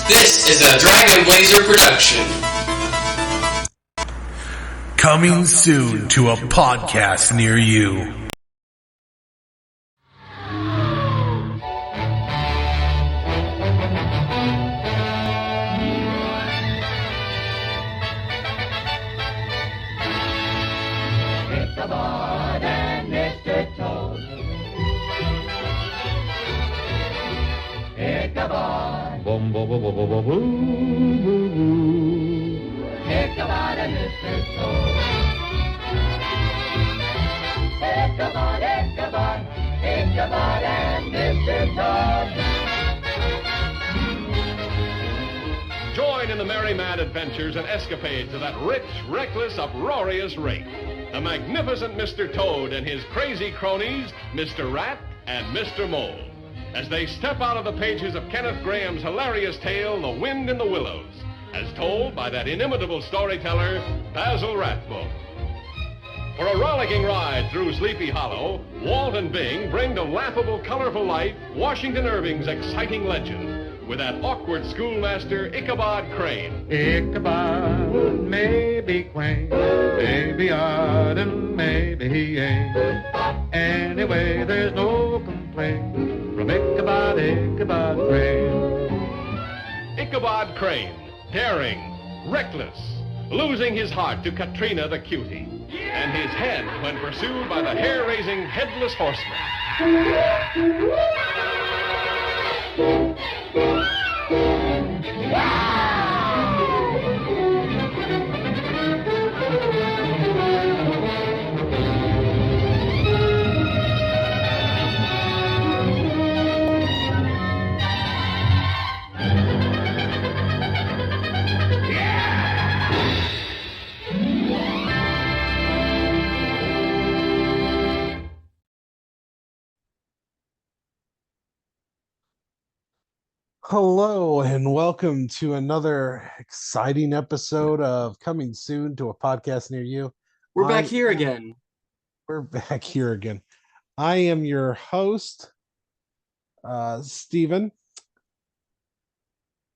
This is a Dragon Blazer production. Coming soon to a podcast near you. Ichabod and Mr. Toad. Ichabod. Boom, boom, boom, boom, boom, boom, boom, boom, boom. Ichabod and Mr. Toad. Ichabod, Ichabod, Ichabod and Mr. Toad. Join in the merry mad adventures and escapades of that rich, reckless, uproarious rake, the magnificent Mr. Toad and his crazy cronies, Mr. Rat and Mr. Mole, as they step out of the pages of Kenneth Grahame's hilarious tale, The Wind in the Willows, as told by that inimitable storyteller, Basil Rathbone. For a rollicking ride through Sleepy Hollow, Walt and Bing bring to laughable, colorful life Washington Irving's exciting legend with that awkward schoolmaster, Ichabod Crane. Ichabod may be quaint, maybe odd, and maybe he ain't. Anyway, there's no complaint from Ichabod, Ichabod Crane. Ichabod Crane, daring, reckless, losing his heart to Katrina the cutie, and his head when pursued by the hair-raising headless horseman. Hello and welcome to another exciting episode of Coming Soon to a podcast near you. We're back here again. We're back here again. I am your host, Stephen,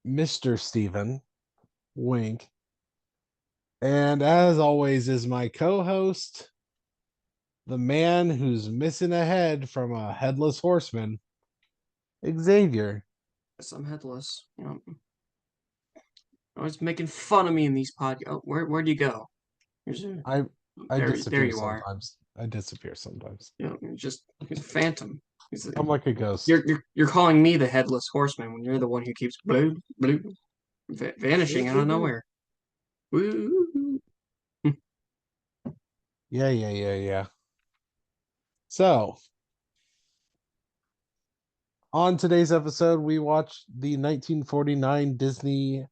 Mr. Stephen, wink. And as always is my co-host, the man who's missing a head from a headless horseman, Xavier. I'm headless. You know, always making fun of me in these podcasts. Oh, where'd you go? I there disappear you are. sometimes. I disappear sometimes. You know, he's a phantom. I'm like a ghost. You're calling me the headless horseman when you're the one who keeps vanishing out of nowhere. Woo. Yeah. So, on today's episode, we watched the 1949 Disney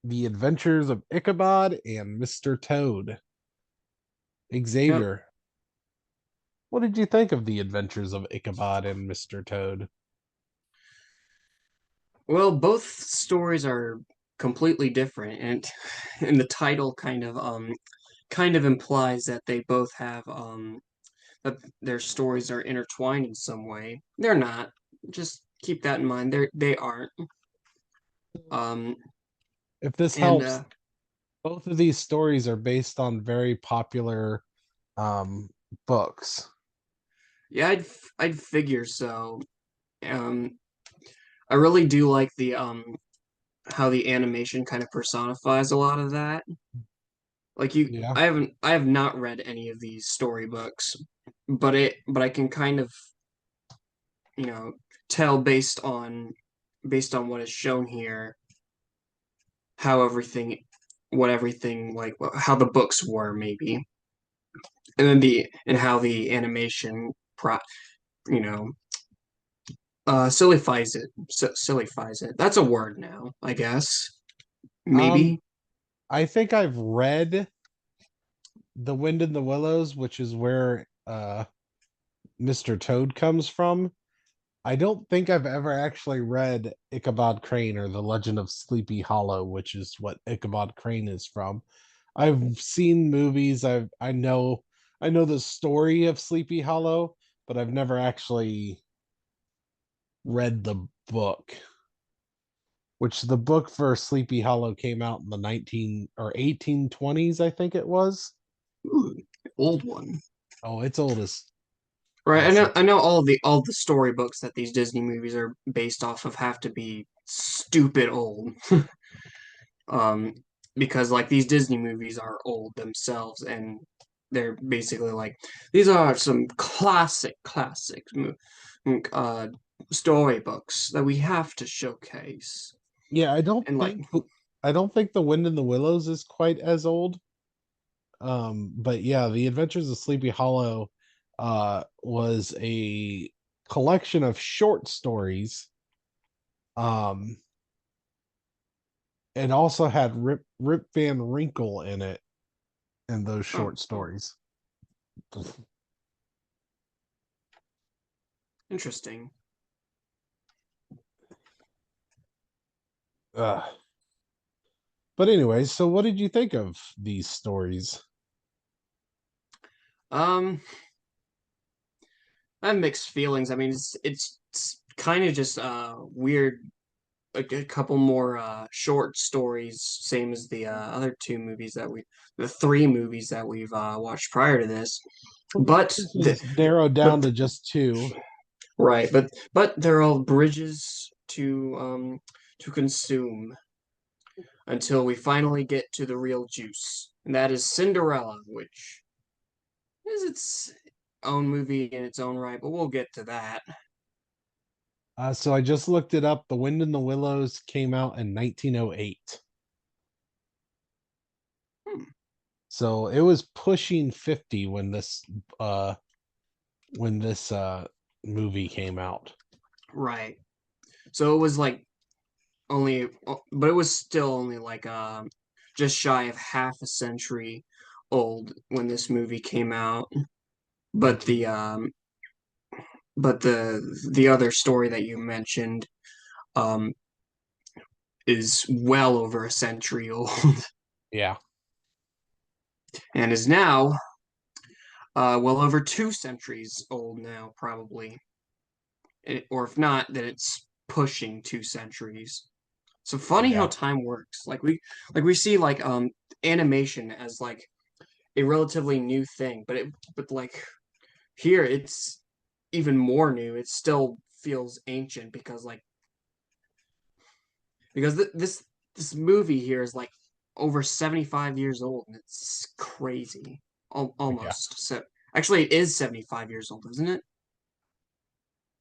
The Adventures of Ichabod and Mr. Toad. Xavier, What did you think of The Adventures of Ichabod and Mr. Toad? Well, both stories are completely different, and the title kind of implies that they both have that their stories are intertwined in some way. They're not. Just keep that in mind. They aren't. If this helps, both of these stories are based on very popular books. Yeah, I'd figure so. I really do like the how the animation kind of personifies a lot of that. Like Yeah. I have not read any of these storybooks, but I can kind of, tell based on what is shown here how everything how the books were maybe, and then how the animation sillifies it. That's a word now, I guess. Maybe. I think I've read The Wind in the Willows, which is where Mr. Toad comes from. I don't think I've ever actually read Ichabod Crane or The Legend of Sleepy Hollow, which is what Ichabod Crane is from. I've seen movies. I know the story of Sleepy Hollow, but I've never actually read the book. which the book for Sleepy Hollow came out in the 19 or 1820s, I think it was. Ooh, old one. Oh, it's old as Right, awesome. I know all the storybooks that these Disney movies are based off of have to be stupid old. Um, because like these Disney movies are old themselves, and they're basically like these are some classic storybooks that we have to showcase. Yeah, And like, I don't think The Wind in the Willows is quite as old. But yeah, The Adventures of Sleepy Hollow was a collection of short stories. Um, it also had Rip Van Winkle in it in those oh, short stories. interesting. Uh, but anyway, so what did you think of these stories? Um, I have mixed feelings. I mean, it's kind of just weird. Like a couple more short stories, same as the other two movies the three movies that we've watched prior to this. But This was narrowed down to just two. right, but they're all bridges to consume until we finally get to the real juice, and that is Cinderella, which is its own movie in its own right, but we'll get to that. So I just looked it up. The Wind in the Willows came out in 1908. Hmm. So it was pushing 50 when this movie came out. Right. So it was like only, but it was still only like just shy of half a century old when this movie came out. But the other story that you mentioned um is well over a century old Yeah. and is now well over 2 centuries old now, probably. Or if not, then it's pushing 2 centuries. So funny how Yeah. time works. Like we see like animation as like a relatively new thing, but like here it's even more new. It still feels ancient because this movie here is like over 75 years old, and it's crazy. Yeah. Almost. So actually it is 75 years old, isn't it?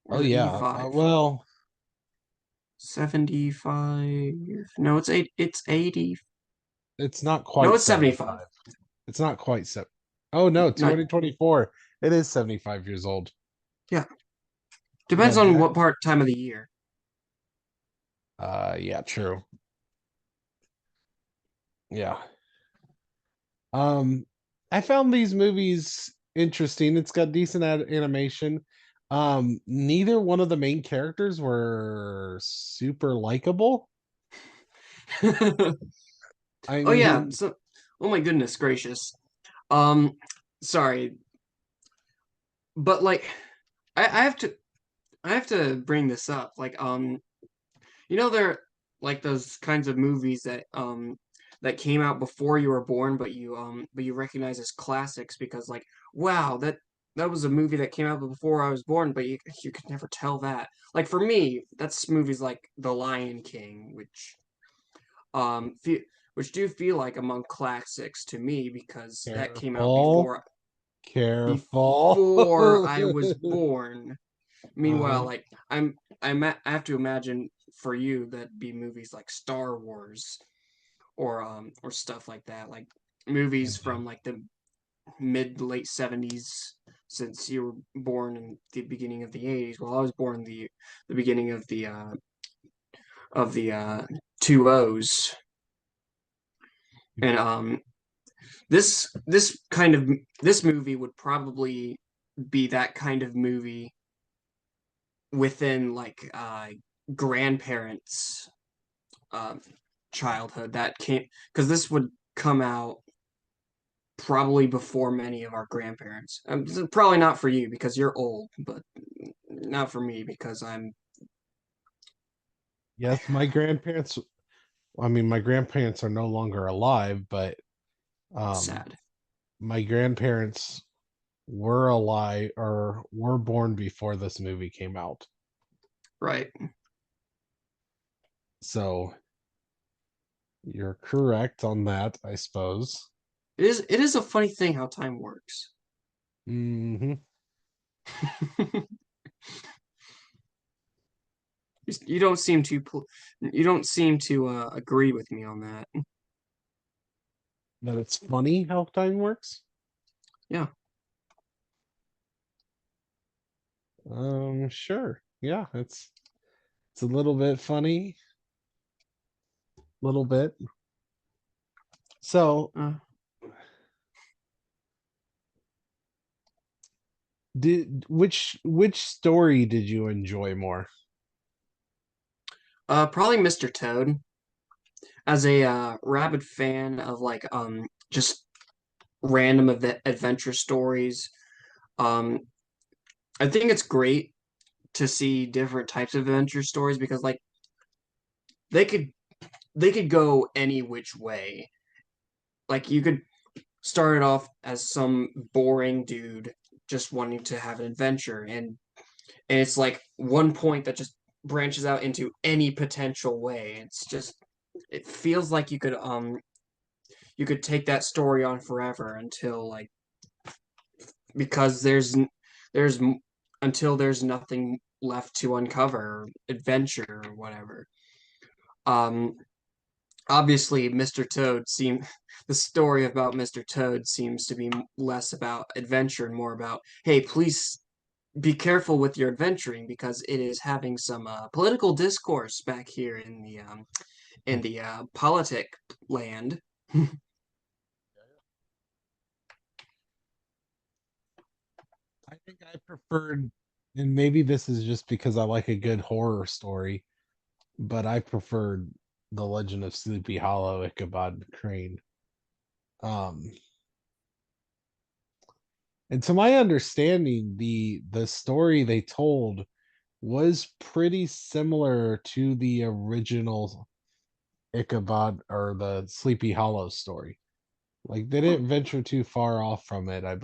Or Oh is it yeah. 85? Well, 75. No, it's 80. it's not No, quite it's 75. 75. It's not quite Oh no, Not 2024. It is 75 years old. yeah. Yeah, Depends on what time of the year. yeah, true. Yeah. Um, I found these movies interesting. It's got decent animation. Neither one of the main characters were super likable. I Oh yeah, mean, so oh my goodness gracious. Um sorry, but like I have to bring this up. Like there like those kinds of movies that came out before you were born but you recognize as classics because like wow, that was a movie that came out before I was born, but you could never tell that. Like for me, that's movies like The Lion King, um fe- which do feel like among classics to me because that came out careful, careful. before I was born. Meanwhile, Uh-huh. like I have to imagine for you that be movies like Star Wars or stuff like that, like movies from like the mid to late 70s, since you were born in the beginning of the 80s. Well, I was born the beginning of the 20s. And this movie would probably be that kind of movie within like grandparents childhood that came, because this would come out probably before many of our grandparents. Probably not for you because you're old, but not for me because I'm Yes, my grandparents. I mean, my grandparents are no longer alive, but um, Sad. my grandparents were alive or were born before this movie came out. Right. So you're correct on that, I suppose. It is a funny thing how time works. Hmm. You don't seem to agree with me on that. That it's funny how time works. Yeah. Sure. Yeah, it's a little bit funny, little bit. So, Uh, did which story did you enjoy more? Probably Mr. Toad. As a rabid fan of like just random adventure stories, um, I think it's great to see different types of adventure stories because like they could they could go any which way. Like you could start it off as some boring dude just wanting to have an adventure, and it's like one point that just branches out into any potential way. It's just it feels like you could take that story on forever until like because there's until there's nothing left to uncover, adventure or whatever. Um, Obviously, Mr. Toad seem the story about Mr. Toad seems to be less about adventure and more about, hey, please be careful with your adventuring because it is having some political discourse back here in the politic land. I think I preferred, and maybe this is just because I like a good horror story, but I preferred The Legend of Sleepy Hollow, Ichabod Crane. Um, and to my understanding, the story they told was pretty similar to the original Ichabod or the Sleepy Hollow story. Like they Huh. didn't venture too far off from it. I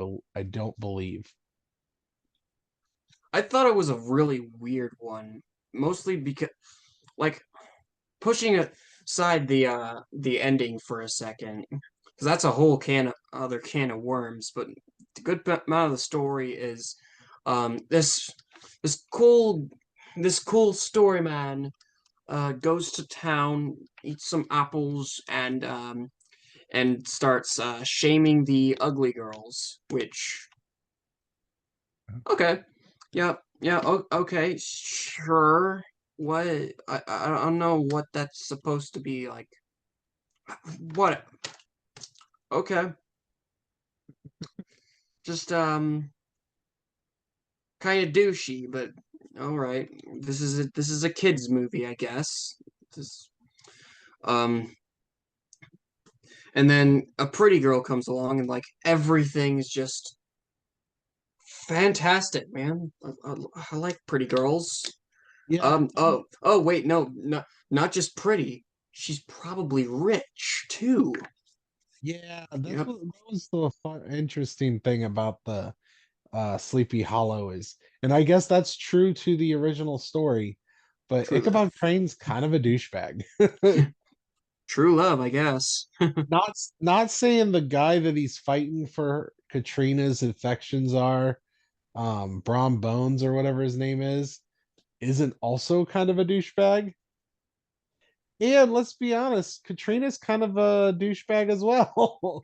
don't believe. I thought it was a really weird one, mostly because like pushing aside the ending for a second, because that's a whole other can of worms. But the good amount of the story is this this cool this cool story man goes to town, eats some apples, and starts shaming the ugly girls. Which okay, yeah, okay, sure. What I don't know what that's supposed to be like. What? Okay. Just kind of douchey, but all right. This is a kids movie, I guess. This um and then a pretty girl comes along and like everything's just fantastic, man. I like pretty girls. Yeah, Oh wait, no, not just pretty. She's probably rich too. yeah. Yep, That was the interesting thing about the Sleepy Hollow is, and I guess that's true to the original story. But true love. Ichabod Crane's kind of a douchebag. True love, I guess. Not saying the guy that he's fighting for Katrina's infections are, Brom Bones or whatever his name is, isn't also kind of a douchebag. And let's be honest, Katrina's kind of a douchebag as well.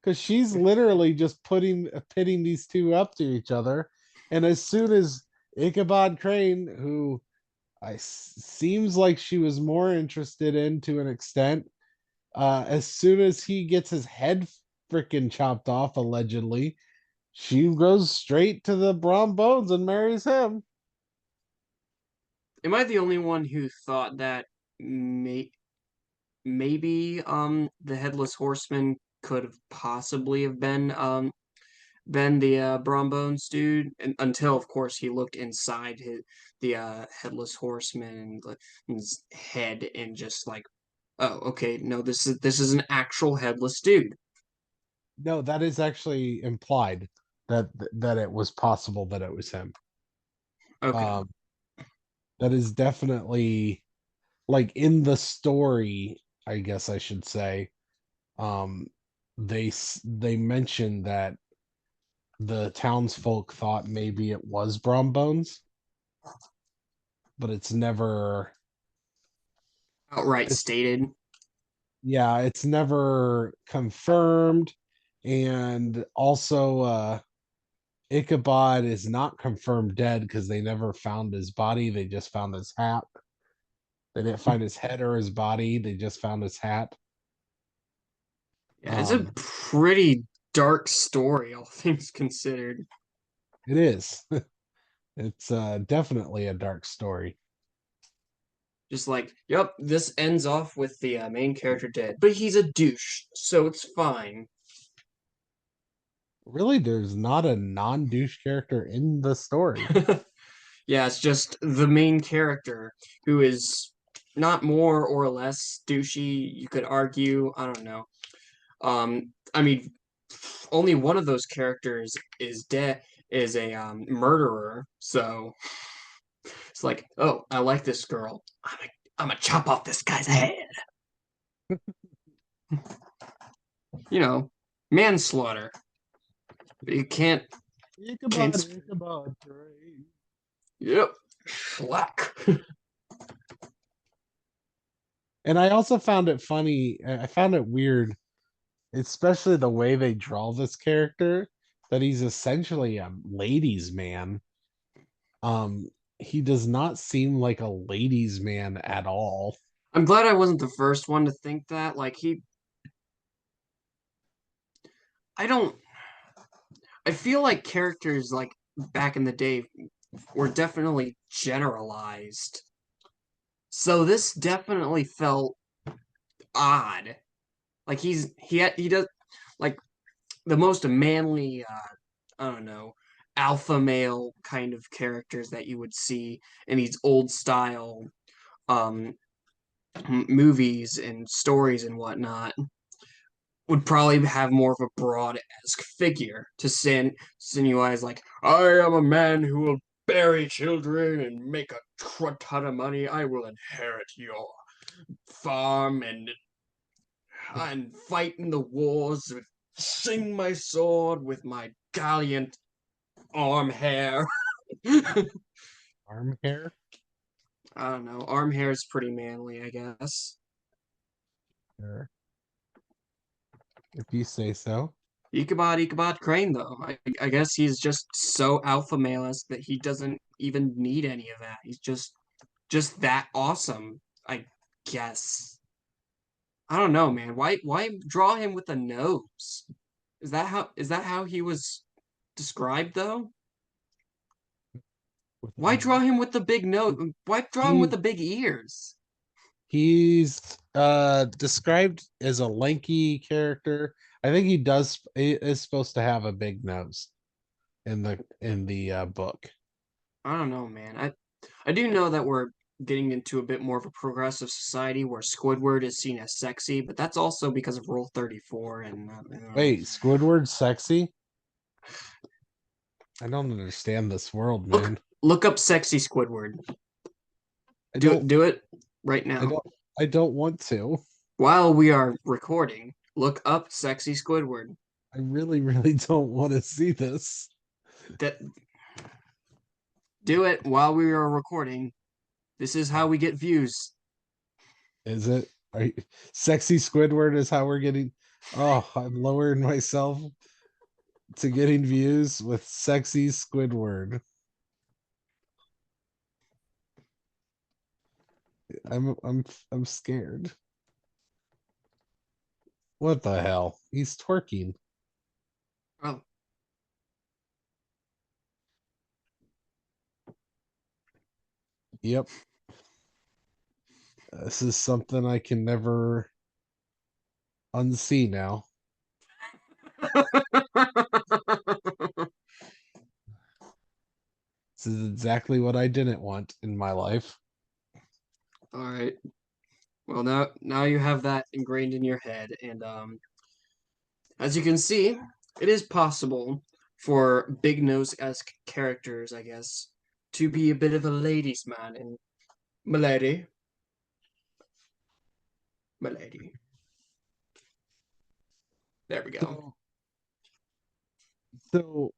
Because she's literally just pitting these two up to each other. And as soon as Ichabod Crane, who seems like she was more interested in to an extent, as soon as he gets his head freaking chopped off, allegedly, she goes straight to the Brom Bones and marries him. Am I the only one who thought that maybe the headless horseman could have possibly have been than the Brombones dude, and, until of course he looked inside the headless horseman and his head and just like, oh, okay, no, this is an actual headless dude. No, that is actually implied that it was possible that it was him. Okay, Um, that is definitely like in the story, I guess I should say. Um, they mentioned that the townsfolk thought maybe it was Brombones, but it's never. outright It's stated. yeah, it's never confirmed, and also Ichabod is not confirmed dead because they never found his body. They just found his hat. They didn't find his head or his body. They just found his hat. Yeah, it's a Um, pretty dark story, all things considered. it is. It's definitely a dark story. Just like, yep, this ends off with the main character dead, but he's a douche, so it's fine. Really, there's not a non-douche character in the story. Yeah, it's just the main character who is not more or less douchey. You could argue, I don't know. I mean, only one of those characters is dead, is a murderer. So it's like, oh, I like this girl. I'm gonna chop off this guy's head. You know, manslaughter. But you can't. Ichabod, Can't. Ichabod train. Yep. Schlack. And I also found it funny. I found it weird, especially the way they draw this character, that he's essentially a ladies' man. He does not seem like a ladies' man at all. I'm glad I wasn't the first one to think that. Like I don't. I feel like characters like back in the day were definitely generalized. So this definitely felt odd. Like he does like the most manly I don't know, alpha male kind of characters that you would see in these old style um movies and stories and whatnot would probably have more of a broad-esque figure to sinuize like, I am a man who will bury children and make a ton of money. I will inherit your farm and fight in the wars, sing my sword with my gallant arm hair. I Arm hair. don't know. Arm hair is pretty manly, I guess. Sure, if you say so. Ichabod Crane, though. I guess he's just so alpha male that he doesn't even need any of that. He's just that awesome, I guess. I don't know, man. Why draw him with a nose? Is that how he was described though? With Why a- draw him with the big nose? Why draw him with He the big ears? he's described as a lanky character. I think he is supposed to have a big nose in the book. I don't know, man. I do know that we're getting into a bit more of a progressive society where Squidward is seen as sexy, but that's also because of Rule 34 and Wait, Squidward's sexy? I don't understand this world, look man. look up sexy Squidward. I Do don't it do it right I now. don't I don't want to. While we are recording, look up sexy Squidward. I really, really don't want to see this. That do it while we are recording. This is how we get views. Is it? Sexy Squidward is how we're getting. Oh, I'm lowering myself to getting views with sexy Squidward. I'm scared. What the hell? He's twerking. Oh, Yep. This is something I can never unsee now. This is exactly what I didn't want in my life. All right. Well, now you have that ingrained in your head, and as you can see, it is possible for big nose-esque characters, I guess, to be a bit of a ladies' man and milady. Milady. There we go. So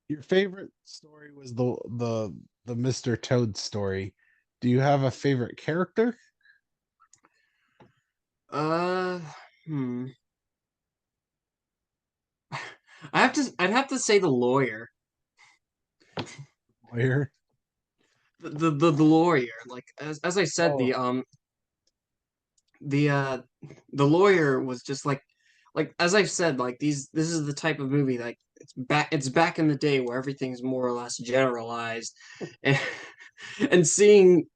your favorite story was the Mr. Toad story. Do you have a favorite character? Uh, hmm. I'd have to say the lawyer. Where? The lawyer. Like as I said, Oh, the uh the lawyer was just like as I've said, like this is the type of movie like it's back in the day where everything's more or less generalized, and and seeing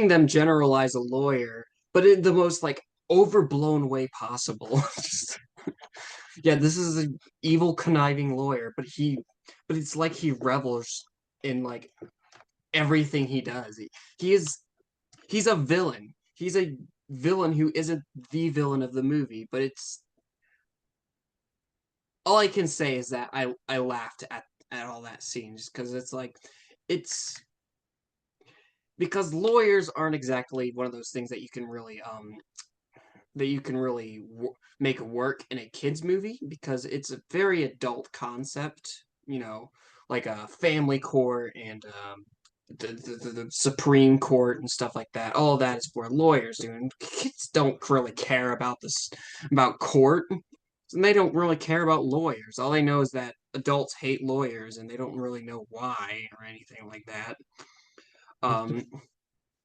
them generalize a lawyer, but in the most like overblown way possible. Just, yeah, this is an evil conniving lawyer, but it's like he revels in like everything he does. He's a villain. He's a villain who isn't the villain of the movie, but it's all I can say is that I laughed at all that scene just because it's like it's because lawyers aren't exactly one of those things that you can really make work in a kids movie because it's a very adult concept, like a family court and the Supreme Court and stuff like that. All of that is for lawyers, and kids don't really care about this about court, and they don't really care about lawyers. All they know is that adults hate lawyers, and they don't really know why or anything like that. it's just, Um,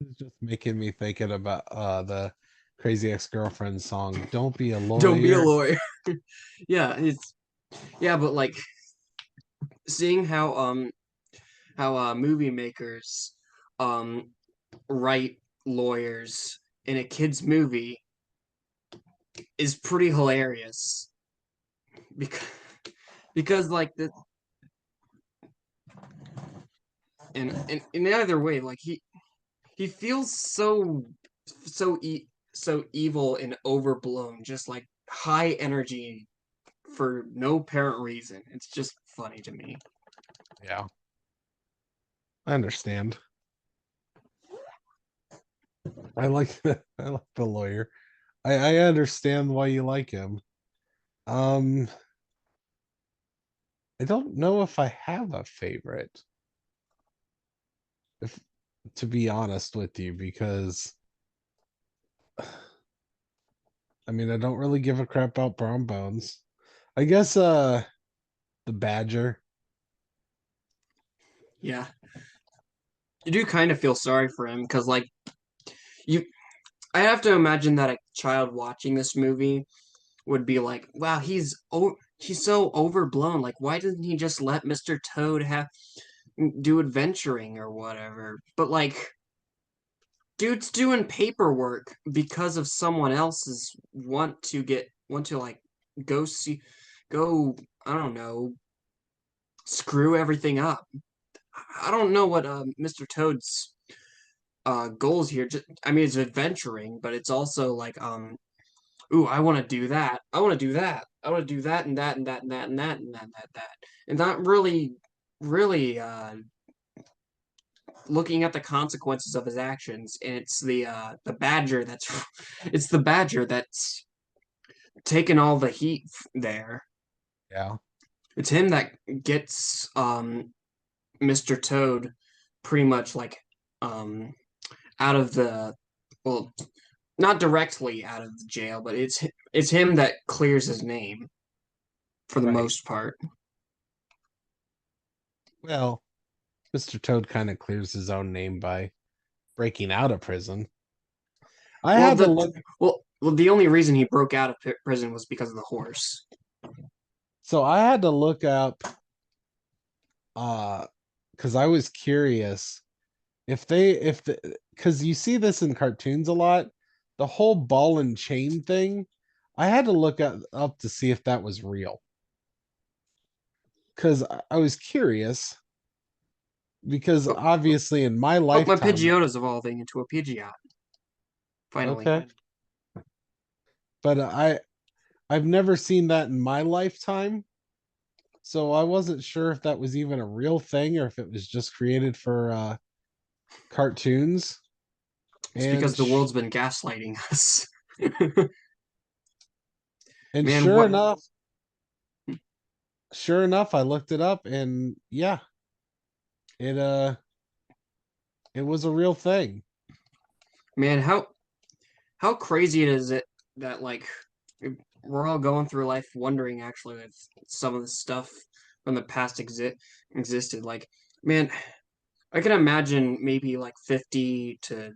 it's just making me thinking about the Crazy Ex-Girlfriend song, Don't Be a don't be a Lawyer. lawyer. Yeah, but like seeing how movie makers um write lawyers in a kids movie is pretty hilarious because like the and in either way like he feels so evil and overblown, just like high energy for no apparent reason. It's just funny to me. Yeah, I understand. I like I like the lawyer. I understand why you like him. Um, I don't know if I have a favorite, if to be honest with you, because I mean I don't really give a crap about Brown Bones. I guess the Badger. Yeah, you do kind of feel sorry for him because like you I have to imagine that a child watching this movie would be like, wow, he's so overblown. Like, why didn't he just let Mr. Toad have do adventuring or whatever? But like, dude's doing paperwork because of someone else's want to like go see go I don't know, screw everything up. I don't know what Mr. Toad's goals here. I mean, it's adventuring, but it's also like ooh, I want to do that. I want to do that. I want to do that and that and that and that and that and that and that. And not really looking at the consequences of his actions. And it's the badger that's it's the badger that's taking all the heat there. Yeah. It's him that gets Mr. Toad pretty much like um out of the well, not directly out of the jail, but it's him that clears his name for the Right. most part. Well, Mr. Toad kind of clears his own name by breaking out of prison. I Well, had to look. the only reason he broke out of prison was because of the horse. So I had to look up because I was curious if the because you see this in cartoons a lot, the whole ball and chain thing. I had to look up to see if that was real because I was curious because Oh, obviously in my oh, my lifetime, Pidgeota's evolving into a Pidgeot. Finally. okay, but I've never seen that in my lifetime, so I wasn't sure if that was even a real thing or if it was just created for cartoons. It's And because the world's been gaslighting us. and Man, what? sure enough, I looked it up, and yeah, it it was a real thing. Man, how crazy it is it that like we're all going through life wondering actually if some of the stuff from the past existed. Like, man, I can imagine maybe like 50 to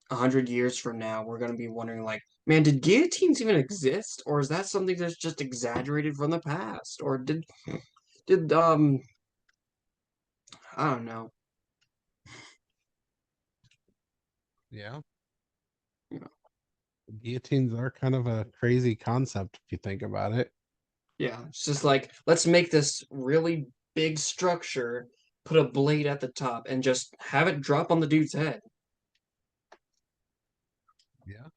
100 years from now, we're gonna be wondering like, man, did guillotines even exist, or is that something that's just exaggerated from the past, or did I don't know. Yeah, You know, guillotines are kind of a crazy concept if you think about it. yeah, it's just like let's make this really big structure, put a blade at the top, and just have it drop on the dude's head. Yeah.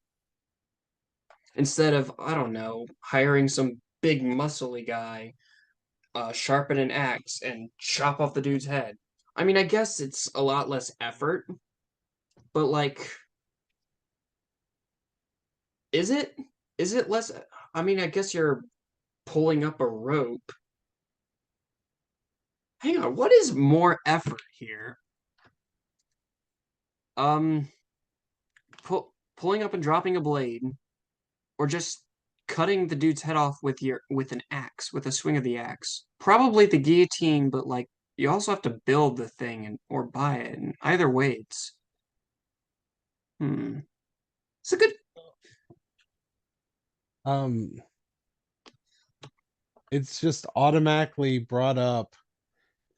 Instead of, I don't know, hiring some big muscly guy, sharpen an axe and chop off the dude's head. I mean, I guess it's a lot less effort, but like, is it? Is it less? I mean, I guess you're pulling up a rope. Hang on, what is more effort here? Um, pulling up and dropping a blade, or just cutting the dude's head off with an axe, with a swing of the axe. Probably the guillotine, but like you also have to build the thing and or buy it. And either way, hmm, it's a good. Um, it's just automatically brought up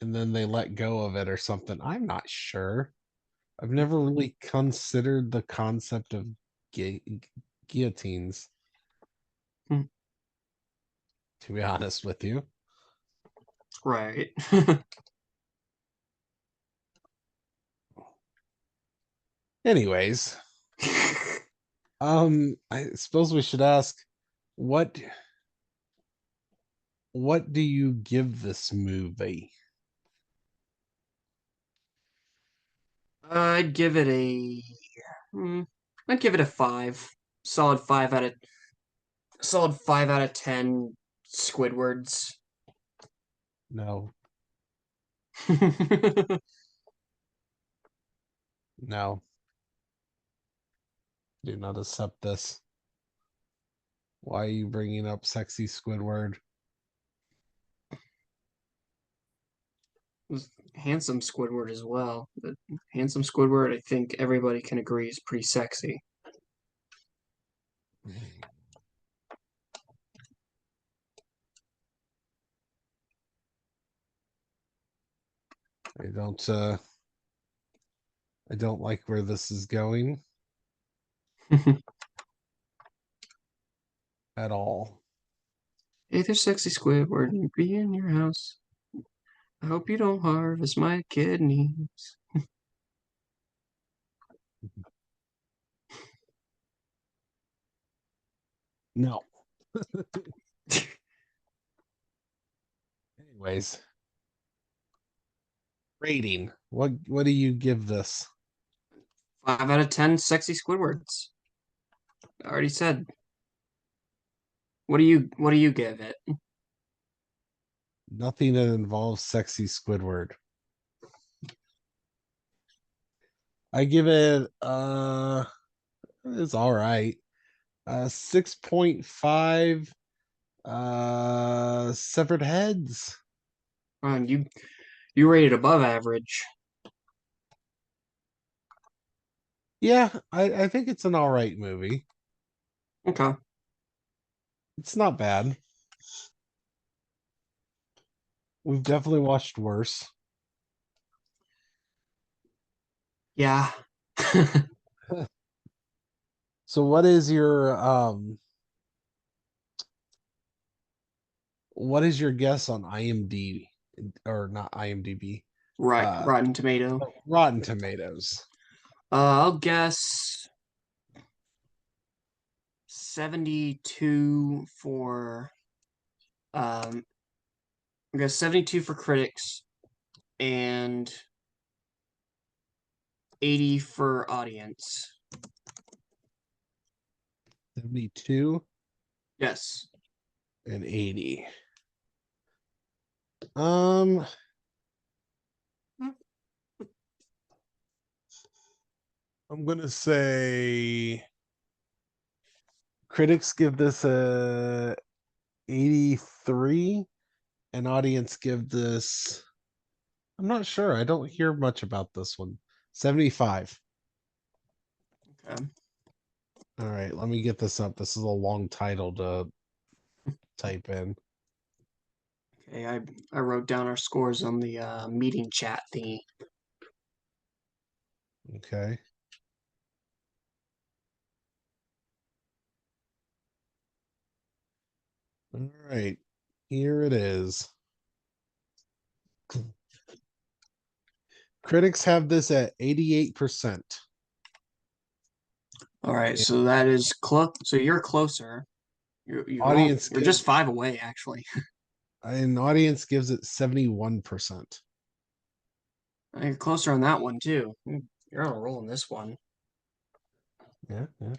and then they let go of it or something. I'm not sure. I've never really considered the concept of guillotines, Hmm, to be honest with you. right. Anyways, I suppose we should ask what what do you give this movie? I'd give it a. Hmm, I'd give it a 5. Solid 5 out of 10 Squidwards. No, no, do not accept this. Why are you bringing up sexy Squidward? Handsome Squidward as well. The handsome Squidward, I think everybody can agree, is pretty sexy. I don't I don't like where this is going at all. Hey there, sexy Squidward, be in your house. I hope you don't harvest my kidneys. No. Anyways, rating. What do you give this? 5 out of 10 sexy Squidwards. I already said. What do you give it? Nothing that involves sexy Squidward. I give it it's all right. 6.5 severed heads. You rated above average. Yeah, I think it's an all right movie. Okay. It's not bad. We've definitely watched worse. Yeah. So what is your guess on IMDb or not IMDb? Right, Uh, Rotten Tomato. Rotten Tomatoes. I'll guess 72 for I guess 72 for critics and 80 for audience. 72 Yes. and 80. I'm gonna say critics give this a 83 and audience give this, I'm not sure. I don't hear much about this one. 75. Okay. All right, let me get this up. This is a long title to type in. Okay, I wrote down our scores on the meeting chat thingy. Okay. All right. Here it is. Critics have this at 88%. All right, so that is close. So you're closer. Audience You're just gives 5 away, actually. and audience gives it 71%. You're closer on that one too. You're on a roll in this one. Yeah, yeah.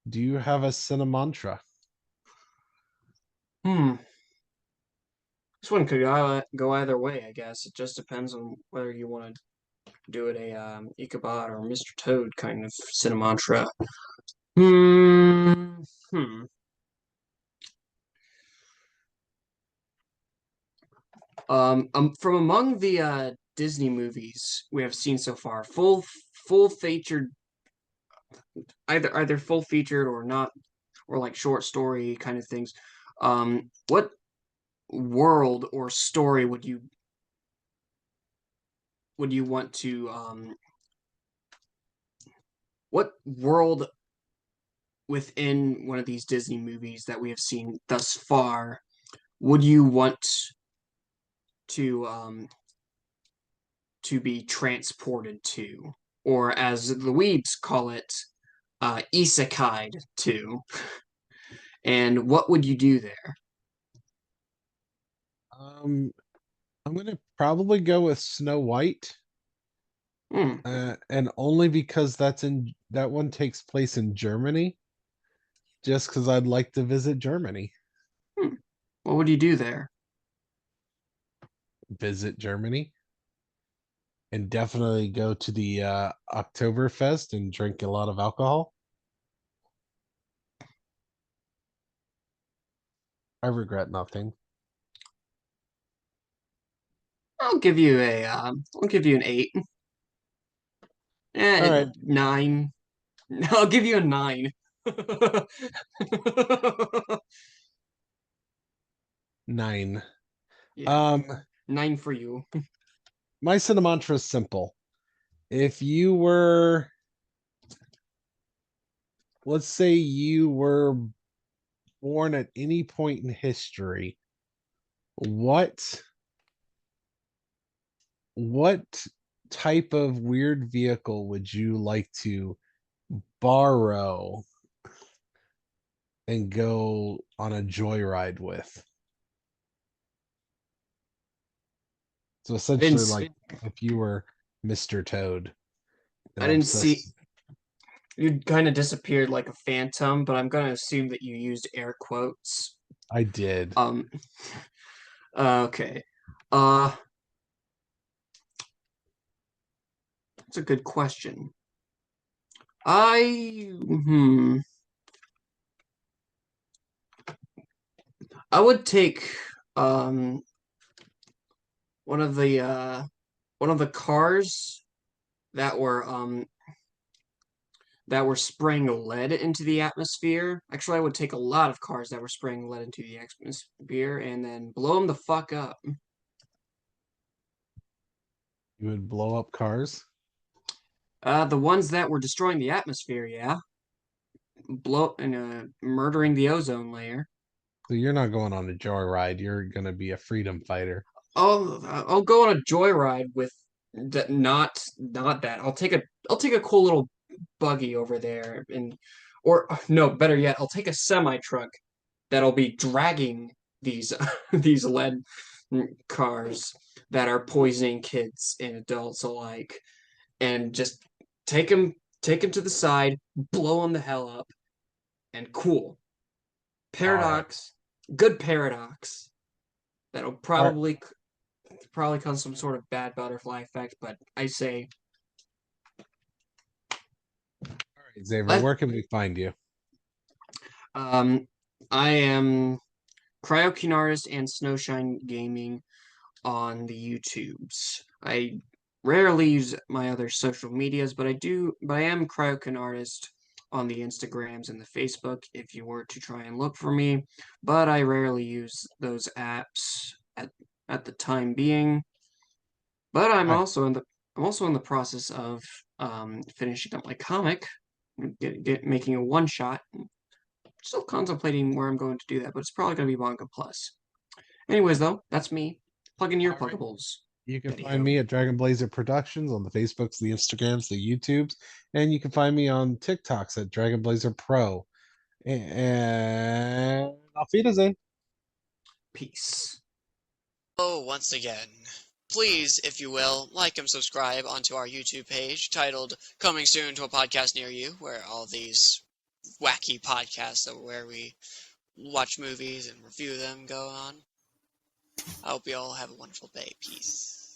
Do you have a cinemantra? This one could go either way, I guess. It just depends on whether you want to do it a Ichabod or Mr. Toad kind of cinemantra. Hmm. Hmm. From among the Disney movies we have seen so far, full featured, either full featured or not, or like short story kind of things. What world or story would you want to what world within one of these Disney movies that we have seen thus far would you want to to be transported to, or as the weebs call it, isekai'd to? And what would you do there? Um, I'm gonna probably go with Snow White, Hmm. and only because that one takes place in Germany. Just because I'd like to visit Germany. Hmm. What would you do there? Visit Germany. And definitely go to the Oktoberfest and drink a lot of alcohol. I regret nothing. I'll give you an 8. All right, 9. I'll give you a 9. 9. Yeah, 9 for you. My cinemantra is simple. If you were, let's say you were born at any point in history, what type of weird vehicle would you like to borrow and go on a joyride with? So essentially, like if you were Mr. Toad and I didn't see. obsessed. You kind of disappeared like a phantom, but I'm gonna assume that you used air quotes. I did. Um. Okay. Uh. That's a good question. I I would take um one of the cars that were spraying lead into the atmosphere. Actually, I would take a lot of cars that were spraying lead into the atmosphere and then blow them the fuck up. You would blow up cars. The ones that were destroying the atmosphere, yeah, blow and murdering the ozone layer. So you're not going on a joyride. You're gonna be a freedom fighter. I'll go on a joyride with not that. I'll take a cool little buggy over there or no, better yet, I'll take a semi truck that'll be dragging these these lead cars that are poisoning kids and adults alike, and just take them to the side, blow them the hell up, and cool. All right. Paradox, good paradox. That'll All right. probably cause some sort of bad butterfly effect, but I say All right, Xavier, let where can we find you? um I am Cryokin Artist and Snowshine Gaming on the YouTubes. I rarely use my other social medias, but I am Cryokin Artist on the Instagrams and the Facebook if you were to try and look for me, but I rarely use those apps at the time being. But All right. I'm also in the process of finishing up my comic, making a one shot. Still contemplating where I'm going to do that, but it's probably going to be Manga Plus. Anyways, though, that's me. Plug in your All right. pluggables. You can Video. find me at Dragon Blazer Productions on the Facebooks, the Instagrams, the YouTubes, and you can find me on TikToks at Dragon Blazer Pro. And auf Wiedersehen. Peace. Hello once again. Please, if you will, like and subscribe onto our YouTube page titled Coming Soon to a Podcast Near You, where all these wacky podcasts where we watch movies and review them go on. I hope you all have a wonderful day. Peace.